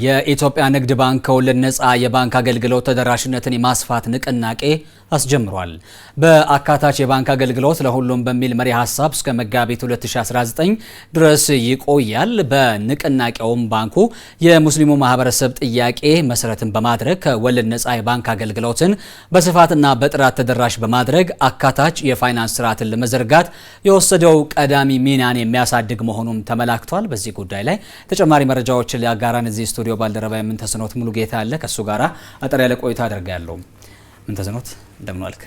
የኢትዮጵያ ንግድ ባንክ ከወለድ ነፃ የባንክ አገልግሎት ተደራሽነትን የማስፋት ንቅናቄ አስጀምሯል። በአካታች የባንክ አገልግሎት ለሁሉም በሚል መሪ ሐሳብ እስከ መጋቢት 2019 ድረስ ይቆያል። በንቅናቄውም ባንኩ የሙስሊሙ ማህበረሰብ ጥያቄ መሰረትን በማድረግ ከወለድ ነፃ የባንክ አገልግሎትን በስፋትና በጥራት ተደራሽ በማድረግ አካታች የፋይናንስ ስርዓትን ለመዘርጋት የወሰደው ቀዳሚ ሚናን የሚያሳድግ መሆኑም ተመላክቷል። በዚህ ጉዳይ ላይ ተጨማሪ መረጃዎችን ሊያጋራን እዚህ ስቱዲዮ ባልደረባ ምንተስኖት ሙሉ ጌታ አለ። ከሱ ጋራ አጠር ያለ ቆይታ አደርጋለሁ። ምንተስኖት እንደምን ዋልክ?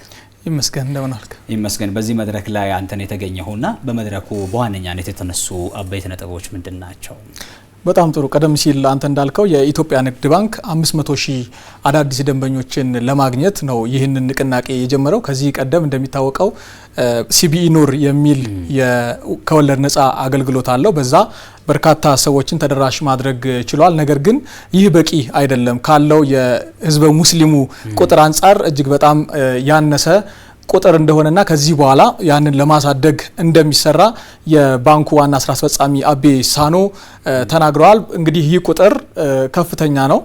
ይመስገን እንደምን ዋልክ? ይመስገን። በዚህ መድረክ ላይ አንተን የተገኘውና በመድረኩ በዋነኛነት የተነሱ አበይት ነጥቦች ምንድናቸው? በጣም ጥሩ። ቀደም ሲል አንተ እንዳልከው የኢትዮጵያ ንግድ ባንክ 500,000 አዳዲስ ደንበኞችን ለማግኘት ነው ይህንን ንቅናቄ የጀመረው። ከዚህ ቀደም እንደሚታወቀው ሲቢኢ ኑር የሚል ከወለድ ነፃ አገልግሎት አለው። በዛ በርካታ ሰዎችን ተደራሽ ማድረግ ችሏል። ነገር ግን ይህ በቂ አይደለም። ካለው የህዝበ ሙስሊሙ ቁጥር አንጻር እጅግ በጣም ያነሰ ቁጥር እንደሆነና ከዚህ በኋላ ያንን ለማሳደግ እንደሚሰራ የባንኩ ዋና ስራ አስፈጻሚ አቤ ሳኖ ተናግረዋል። እንግዲህ ይህ ቁጥር ከፍተኛ ነው።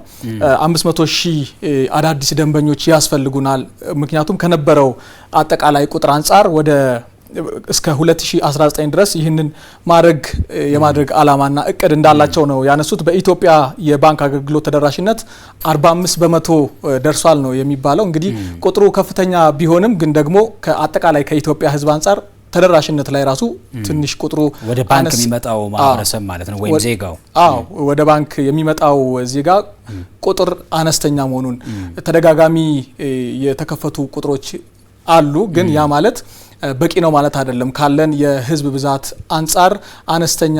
500,000 አዳዲስ ደንበኞች ያስፈልጉናል። ምክንያቱም ከነበረው አጠቃላይ ቁጥር አንጻር ወደ እስከ 2019 ድረስ ይህንን የማድረግ አላማና እቅድ እንዳላቸው ነው ያነሱት። በኢትዮጵያ የባንክ አገልግሎት ተደራሽነት 45% ደርሷል ነው የሚባለው። እንግዲህ ቁጥሩ ከፍተኛ ቢሆንም ግን ደግሞ ከአጠቃላይ ከኢትዮጵያ ህዝብ አንጻር ተደራሽነት ላይ ራሱ ትንሽ ቁጥሩ ወደ ባንክ የሚመጣው ማህበረሰብ ማለት ነው ወይም ዜጋው ወደ ባንክ የሚመጣው ዜጋ ቁጥር አነስተኛ መሆኑን ተደጋጋሚ የተከፈቱ ቁጥሮች አሉ። ግን ያ ማለት በቂ ነው ማለት አይደለም። ካለን የህዝብ ብዛት አንጻር አነስተኛ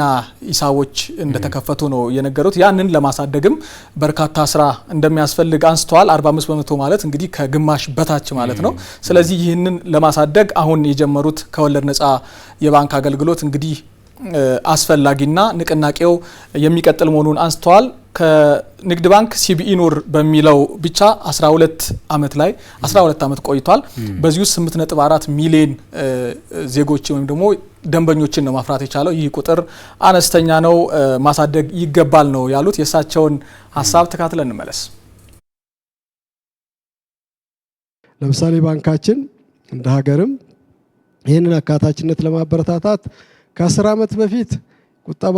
ሂሳቦች እንደተከፈቱ ነው የነገሩት። ያንን ለማሳደግም በርካታ ስራ እንደሚያስፈልግ አንስተዋል። 45% ማለት እንግዲህ ከግማሽ በታች ማለት ነው። ስለዚህ ይህንን ለማሳደግ አሁን የጀመሩት ከወለድ ነፃ የባንክ አገልግሎት እንግዲህ አስፈላጊና ንቅናቄው የሚቀጥል መሆኑን አንስተዋል። ከንግድ ባንክ ሲቢኢ ኑር በሚለው ብቻ 12 ዓመት ቆይቷል። በዚህ ውስጥ 8.4 ሚሊዮን ዜጎች ወይም ደግሞ ደንበኞችን ነው ማፍራት የቻለው። ይህ ቁጥር አነስተኛ ነው፣ ማሳደግ ይገባል ነው ያሉት። የእሳቸውን ሀሳብ ተካትለን እንመለስ። ለምሳሌ ባንካችን እንደ ሀገርም ይህንን አካታችነት ለማበረታታት ከ10 ዓመት በፊት ቁጠባ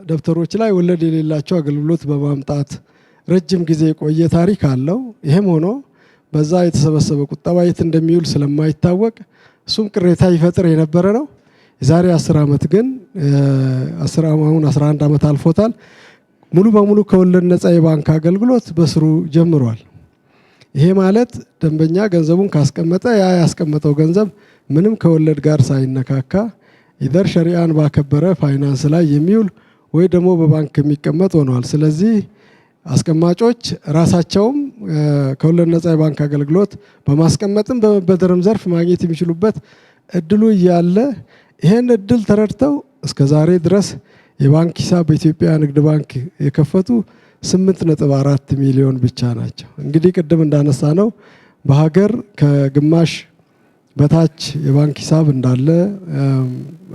ደብተሮች ላይ ወለድ የሌላቸው አገልግሎት በማምጣት ረጅም ጊዜ የቆየ ታሪክ አለው። ይሄም ሆኖ በዛ የተሰበሰበ ቁጠባ የት እንደሚውል ስለማይታወቅ እሱም ቅሬታ ይፈጥር የነበረ ነው። የዛሬ 10 ዓመት ግን አሁን 11 ዓመት አልፎታል። ሙሉ በሙሉ ከወለድ ነፃ የባንክ አገልግሎት በስሩ ጀምሯል። ይሄ ማለት ደንበኛ ገንዘቡን ካስቀመጠ ያ ያስቀመጠው ገንዘብ ምንም ከወለድ ጋር ሳይነካካ ኢደር ሸሪዓን ባከበረ ፋይናንስ ላይ የሚውል ወይ ደግሞ በባንክ የሚቀመጥ ሆኗል። ስለዚህ አስቀማጮች ራሳቸውም ከወለድ ነፃ የባንክ አገልግሎት በማስቀመጥም በመበደርም ዘርፍ ማግኘት የሚችሉበት እድሉ እያለ ይሄን እድል ተረድተው እስከዛሬ ድረስ የባንክ ሂሳብ በኢትዮጵያ ንግድ ባንክ የከፈቱ 8.4 ሚሊዮን ብቻ ናቸው። እንግዲህ ቅድም እንዳነሳ ነው በሀገር ከግማሽ በታች የባንክ ሂሳብ እንዳለ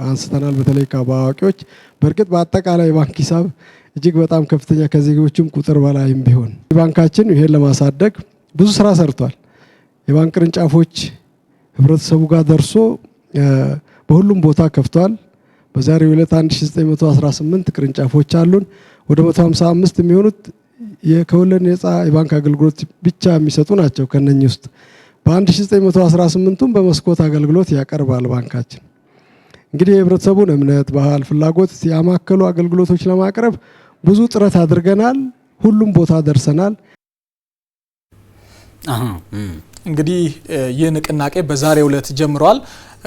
አንስተናል። በተለይ ከአዋቂዎች በእርግጥ በአጠቃላይ የባንክ ሂሳብ እጅግ በጣም ከፍተኛ ከዜጎችም ቁጥር በላይም ቢሆን ባንካችን ይሄን ለማሳደግ ብዙ ስራ ሰርቷል። የባንክ ቅርንጫፎች ህብረተሰቡ ጋር ደርሶ በሁሉም ቦታ ከፍቷል። በዛሬው ዕለት 1918 ቅርንጫፎች አሉን። ወደ 155 የሚሆኑት ከወለድ ነፃ የባንክ አገልግሎት ብቻ የሚሰጡ ናቸው። ከነኚህ ውስጥ በ1918ቱም በመስኮት አገልግሎት ያቀርባል ባንካችን። እንግዲህ የህብረተሰቡን እምነት፣ ባህል፣ ፍላጎት ያማከሉ አገልግሎቶች ለማቅረብ ብዙ ጥረት አድርገናል። ሁሉም ቦታ ደርሰናል። እንግዲህ ይህ ንቅናቄ በዛሬው ዕለት ጀምሯል።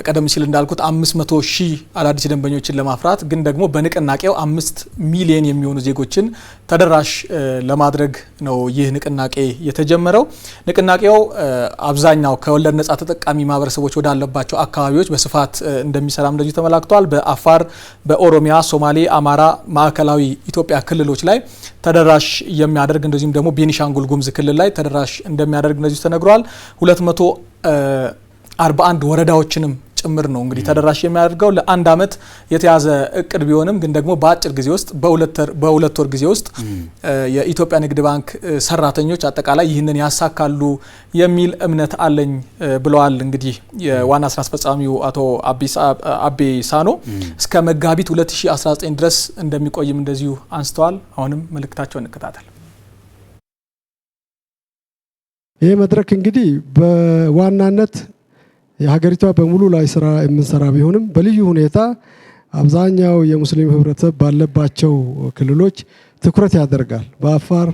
ቀደም ሲል እንዳልኩት 500,000 አዳዲስ ደንበኞችን ለማፍራት ግን ደግሞ በንቅናቄው 5 ሚሊዮን የሚሆኑ ዜጎችን ተደራሽ ለማድረግ ነው ይህ ንቅናቄ የተጀመረው። ንቅናቄው አብዛኛው ከወለድ ነፃ ተጠቃሚ ማህበረሰቦች ወዳለባቸው አካባቢዎች በስፋት እንደሚሰራም እንደዚሁ ተመላክቷል። በአፋር፣ በኦሮሚያ፣ ሶማሌ፣ አማራ፣ ማዕከላዊ ኢትዮጵያ ክልሎች ላይ ተደራሽ የሚያደርግ እንደዚሁም ደግሞ ቤኒሻንጉል ጉሙዝ ክልል ላይ ተደራሽ እንደሚያደርግ እንደዚሁ ተነግሯል። 241 ወረዳዎችንም ጭምር ነው እንግዲህ ተደራሽ የሚያደርገው። ለአንድ አመት የተያዘ እቅድ ቢሆንም ግን ደግሞ በአጭር ጊዜ ውስጥ በሁለት ወር ጊዜ ውስጥ የኢትዮጵያ ንግድ ባንክ ሰራተኞች አጠቃላይ ይህንን ያሳካሉ የሚል እምነት አለኝ ብለዋል። እንግዲህ የዋና ስራ አስፈጻሚው አቶ አቤ ሳኖ እስከ መጋቢት 2019 ድረስ እንደሚቆይም እንደዚሁ አንስተዋል። አሁንም መልእክታቸውን እንከታተል። ይህ መድረክ እንግዲህ በዋናነት የሀገሪቷ በሙሉ ላይ ስራ የምንሰራ ቢሆንም በልዩ ሁኔታ አብዛኛው የሙስሊም ህብረተሰብ ባለባቸው ክልሎች ትኩረት ያደርጋል። በአፋር፣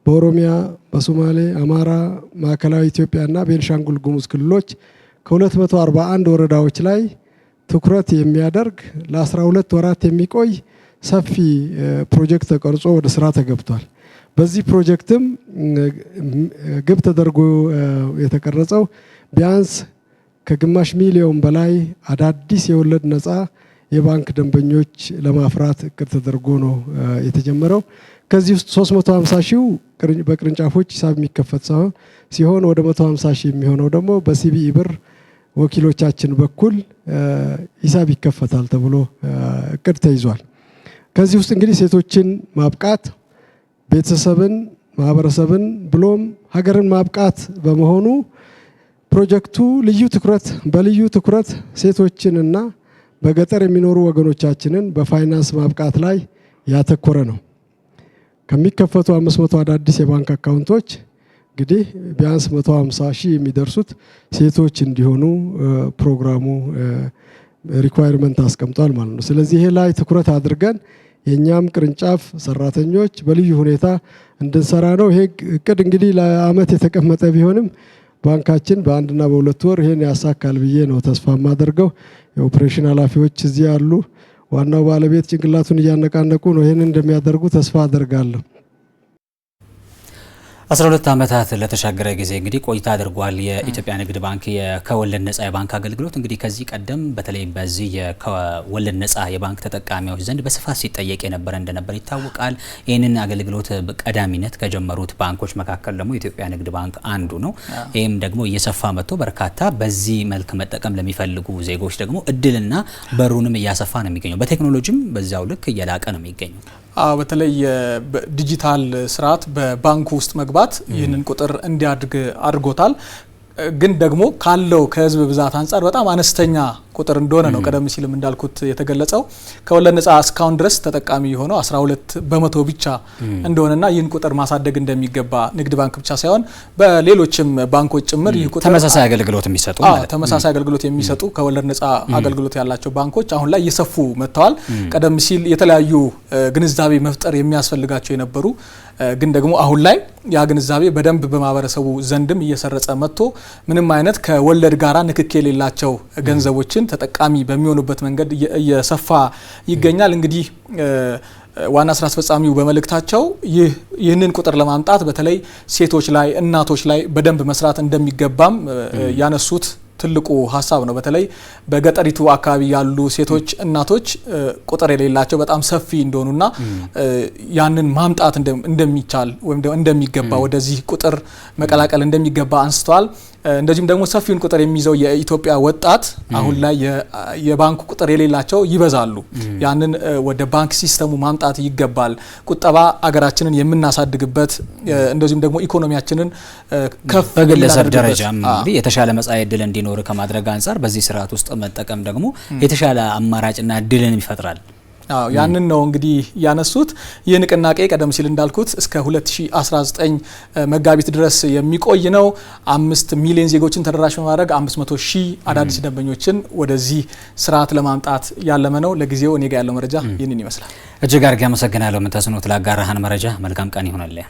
በኦሮሚያ፣ በሶማሌ፣ አማራ፣ ማዕከላዊ ኢትዮጵያና ቤንሻንጉል ጉሙዝ ክልሎች ከ241 ወረዳዎች ላይ ትኩረት የሚያደርግ ለ12 ወራት የሚቆይ ሰፊ ፕሮጀክት ተቀርጾ ወደ ስራ ተገብቷል። በዚህ ፕሮጀክትም ግብ ተደርጎ የተቀረጸው ቢያንስ ከግማሽ ሚሊዮን በላይ አዳዲስ የወለድ ነፃ የባንክ ደንበኞች ለማፍራት እቅድ ተደርጎ ነው የተጀመረው። ከዚህ ውስጥ 350 ሺው በቅርንጫፎች ሂሳብ የሚከፈት ሲሆን ወደ 150 ሺህ የሚሆነው ደግሞ በሲቢኢ ብር ወኪሎቻችን በኩል ሂሳብ ይከፈታል ተብሎ እቅድ ተይዟል። ከዚህ ውስጥ እንግዲህ ሴቶችን ማብቃት ቤተሰብን፣ ማህበረሰብን ብሎም ሀገርን ማብቃት በመሆኑ ፕሮጀክቱ በልዩ ትኩረት ሴቶችንና በገጠር የሚኖሩ ወገኖቻችንን በፋይናንስ ማብቃት ላይ ያተኮረ ነው። ከሚከፈቱ 500 አዳዲስ የባንክ አካውንቶች እንግዲህ ቢያንስ 150 ሺህ የሚደርሱት ሴቶች እንዲሆኑ ፕሮግራሙ ሪኳየርመንት አስቀምጧል ማለት ነው። ስለዚህ ይሄ ላይ ትኩረት አድርገን የኛም ቅርንጫፍ ሰራተኞች በልዩ ሁኔታ እንድንሰራ ነው። ይሄ እቅድ እንግዲህ ለአመት የተቀመጠ ቢሆንም ባንካችን በአንድና በሁለት ወር ይሄን ያሳካል ብዬ ነው ተስፋ ማደርገው። የኦፕሬሽን ኃላፊዎች እዚህ ያሉ፣ ዋናው ባለቤት ጭንቅላቱን እያነቃነቁ ነው። ይሄን እንደሚያደርጉ ተስፋ አደርጋለሁ። 12 ዓመታት ለተሻገረ ጊዜ እንግዲህ ቆይታ አድርጓል የኢትዮጵያ ንግድ ባንክ ከወለድ ነፃ የባንክ አገልግሎት። እንግዲህ ከዚህ ቀደም በተለይ በዚህ የወለድ ነፃ የባንክ ተጠቃሚዎች ዘንድ በስፋት ሲጠየቅ የነበረ እንደነበር ይታወቃል። ይህንን አገልግሎት ቀዳሚነት ከጀመሩት ባንኮች መካከል ደግሞ የኢትዮጵያ ንግድ ባንክ አንዱ ነው። ይህም ደግሞ እየሰፋ መጥቶ በርካታ በዚህ መልክ መጠቀም ለሚፈልጉ ዜጎች ደግሞ እድልና በሩንም እያሰፋ ነው የሚገኘው። በቴክኖሎጂም በዛው ልክ እየላቀ ነው የሚገኘው። በተለይ ዲጂታል ስርዓት በባንኩ ውስጥ መግባት ይህንን ቁጥር እንዲያድግ አድርጎታል። ግን ደግሞ ካለው ከህዝብ ብዛት አንጻር በጣም አነስተኛ ቁጥር እንደሆነ ነው ቀደም ሲልም እንዳልኩት የተገለጸው። ከወለድ ነፃ እስካሁን ድረስ ተጠቃሚ የሆነው 12 በመቶ ብቻ እንደሆነና ይህን ቁጥር ማሳደግ እንደሚገባ ንግድ ባንክ ብቻ ሳይሆን በሌሎችም ባንኮች ጭምር ይህ ቁጥር ተመሳሳይ አገልግሎት የሚሰጡ ተመሳሳይ አገልግሎት የሚሰጡ ከወለድ ነፃ አገልግሎት ያላቸው ባንኮች አሁን ላይ እየሰፉ መጥተዋል። ቀደም ሲል የተለያዩ ግንዛቤ መፍጠር የሚያስፈልጋቸው የነበሩ ግን ደግሞ አሁን ላይ ያ ግንዛቤ በደንብ በማህበረሰቡ ዘንድም እየሰረጸ መጥቶ ምንም አይነት ከወለድ ጋራ ንክኪ የሌላቸው ገንዘቦችን ተጠቃሚ በሚሆኑበት መንገድ እየሰፋ ይገኛል። እንግዲህ ዋና ስራ አስፈጻሚው በመልእክታቸው ይህንን ቁጥር ለማምጣት በተለይ ሴቶች ላይ እናቶች ላይ በደንብ መስራት እንደሚገባም ያነሱት ትልቁ ሀሳብ ነው። በተለይ በገጠሪቱ አካባቢ ያሉ ሴቶች እናቶች ቁጥር የሌላቸው በጣም ሰፊ እንደሆኑና ያንን ማምጣት እንደሚቻል ወይም እንደሚገባ ወደዚህ ቁጥር መቀላቀል እንደሚገባ አንስተዋል። እንደዚሁም ደግሞ ሰፊውን ቁጥር የሚይዘው የኢትዮጵያ ወጣት አሁን ላይ የባንክ ቁጥር የሌላቸው ይበዛሉ። ያንን ወደ ባንክ ሲስተሙ ማምጣት ይገባል። ቁጠባ አገራችንን የምናሳድግበት እንደዚሁም ደግሞ ኢኮኖሚያችንን ከፍ በግለሰብ ደረጃ እንግዲህ የተሻለ መጻኢ ዕድል እንዲኖር ከማድረግ አንፃር በዚህ ስርዓት ውስጥ መጠቀም ደግሞ የተሻለ አማራጭና ዕድልን ይፈጥራል። ያንን ነው እንግዲህ ያነሱት። ይህ ንቅናቄ ቀደም ሲል እንዳልኩት እስከ 2019 መጋቢት ድረስ የሚቆይ ነው። 5 ሚሊዮን ዜጎችን ተደራሽ በማድረግ 500 ሺህ አዳዲስ ደንበኞችን ወደዚህ ስርዓት ለማምጣት ያለመ ነው። ለጊዜው እኔ ጋር ያለው መረጃ ይህንን ይመስላል። እጅግ አድርጌ አመሰግናለሁ። ምንተስኖት ላጋራህን መረጃ መልካም ቀን ይሁንልህ።